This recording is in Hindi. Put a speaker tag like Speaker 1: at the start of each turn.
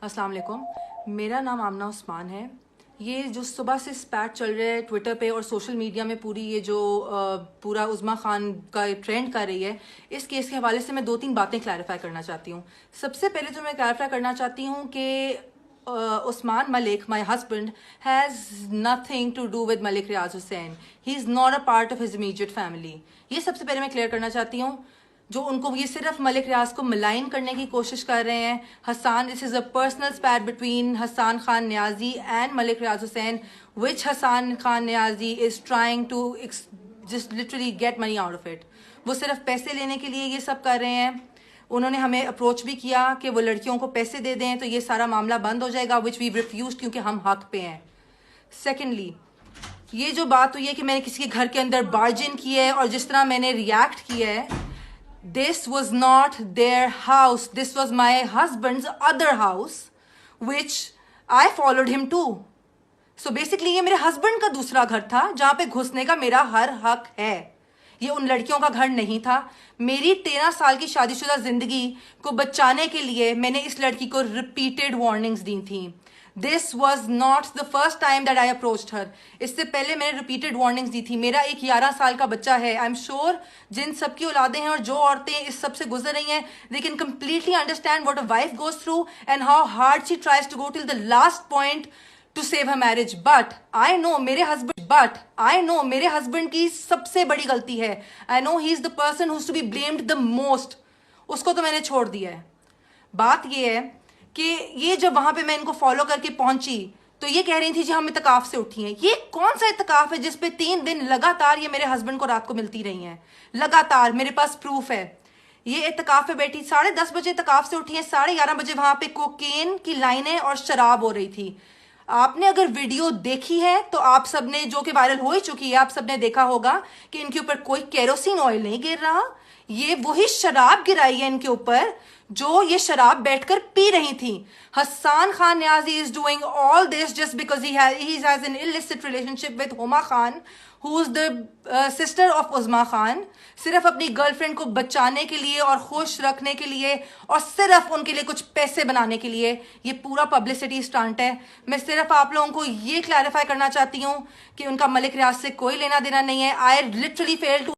Speaker 1: अस्सलाम वालेकुम, मेरा नाम आमना उस्मान है। ये जो सुबह से स्पैट चल रहा है ट्विटर पे और सोशल मीडिया में, पूरी ये जो पूरा उज़्मा खान का ट्रेंड कर रही है, इस केस के हवाले से मैं 2-3 बातें क्लैरिफाई करना चाहती हूँ। सबसे पहले तो मैं क्लैरिफाई करना चाहती हूँ कि Usman Malik, my husband, has nothing to do with Malik Riaz Hussain. He is not a part of his immediate family. ये सबसे पहले मैं क्लियर करना चाहती हूँ। जो उनको ये सिर्फ मलिक रियाज को मलाइन करने की कोशिश कर रहे हैं। Hasan, this is a personal spat between Hasan Khan Niazi and Malik Riaz Hussain, which Hasan Khan Niazi is trying to just literally get money out of it. वो सिर्फ पैसे लेने के लिए ये सब कर रहे हैं। उन्होंने हमें अप्रोच भी किया कि वो लड़कियों को पैसे दे दें तो ये सारा मामला बंद हो जाएगा, विच वी रिफ्यूज, क्योंकि हम हक पे हैं। सेकेंडली, ये जो बात हुई है कि मैंने किसी के घर के अंदर बार्ज इन किया है और जिस तरह मैंने रिएक्ट किया है, this was not their house, this was my husband's other house which I followed him to. So basically ये मेरे हस्बैंड का दूसरा घर था जहाँ पे घुसने का मेरा हर हक है। ये उन लड़कियों का घर नहीं था। मेरी 13 साल की शादीशुदा जिंदगी को बचाने के लिए मैंने इस लड़की को रिपीटेड वार्निंग्स दी थी। This was not the first time that I approached her. इससे पहले मैंने रिपीटेड वार्निंग्स दी थी। मेरा एक 11 साल का बच्चा है। आई एम श्योर जिन सबकी औलादें हैं और जो औरतें इस सब से गुजर रही हैं, they can completely understand what a wife goes through and how hard she tries to go till the last point to save her marriage. But I know मेरे हस्बैंड की सबसे बड़ी गलती है। I know he is the person who's to be blamed the most. उसको तो मैंने छोड़ दिया है। बात ये है कि ये जब वहां पे मैं इनको फॉलो करके पहुंची तो ये कह रही थी जी हम इत्तकाफ से उठी हैं। ये कौन सा इत्तकाफ है जिसपे 3 दिन लगातार ये मेरे हस्बैंड को रात को मिलती रही हैं? लगातार मेरे पास प्रूफ है। ये इत्तकाफ पे बैठी 10:30 बजे इत्तकाफ से उठी है, 11:30 बजे वहां पे कोकेन की लाइनें और शराब हो रही थी। आपने अगर वीडियो देखी है तो आप सबने, जो कि वायरल हो ही चुकी है, आप सबने देखा होगा कि इनके ऊपर कोई केरोसिन ऑयल नहीं गिर रहा। ये वही शराब गिराई है इनके ऊपर जो ये शराब बैठकर पी रही थी। Hasan Khan Niazi is doing all this just because he has an illicit relationship with Huma Khan, who is the sister of Uzma Khan. सिर्फ अपनी गर्लफ्रेंड को बचाने के लिए और खुश रखने के लिए और सिर्फ उनके लिए कुछ पैसे बनाने के लिए ये पूरा पब्लिसिटी स्टंट है। मैं सिर्फ आप लोगों को ये क्लैरिफाई करना चाहती हूँ कि उनका मलिक रियाज से कोई लेना देना नहीं है। I literally fail to